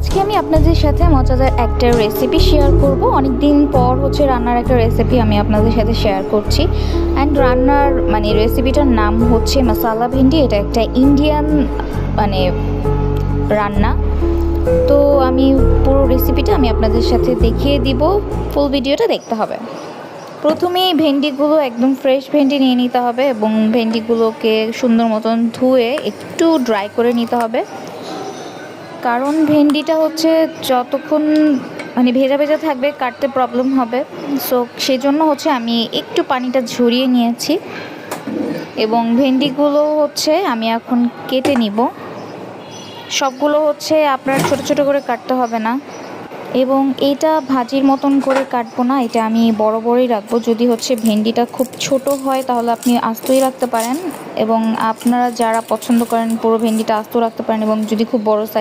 আজকে আমি আপনাদের সাথে মজাদার একটা রেসিপি শেয়ার করব। অনেক দিন পর রান্নার একটা রেসিপি আমি আপনাদের সাথে শেয়ার করছি। অ্যান্ড রান্নার রেসিপিটার নাম হচ্ছে মশালা ভেন্ডি। এটা একটা ইন্ডিয়ান রান্না। তো আমি পুরো রেসিপিটা আমি আপনাদের সাথে দেখিয়ে দিব, ফুল ভিডিওটা দেখতে হবে। প্রথমেই ভেন্ডিগুলো একদম ফ্রেশ ভেন্ডি নিয়ে নিতে হবে এবং ভেন্ডিগুলোকে সুন্দর মতন ধুয়ে একটু ড্রাই করে নিতে হবে। কারণ ভেন্ডিটা যতক্ষণ ভেজা ভেজা থাকবে কাটতে প্রবলেম হবে। সো সেজন্য আমি একটু পানিটা ঝরিয়ে নিয়েছি এবং ভেন্ডিগুলো আমি এখন কেটে নিব। সবগুলো আপনার ছোট ছোট করে কাটতে হবে না এবং এটা ভাজির মতন করে কাটবো না, এটা আমি বড় বড়ই রাখবো। যদি ভেন্ডিটা খুব ছোট হয় তাহলে আপনি আস্তই রাখতে পারেন এবং আপনারা যারা পছন্দ করেন পুরো ভেন্ডিটা আস্ত রাখতে পারেন, এবং যদি খুব বড় সাইজ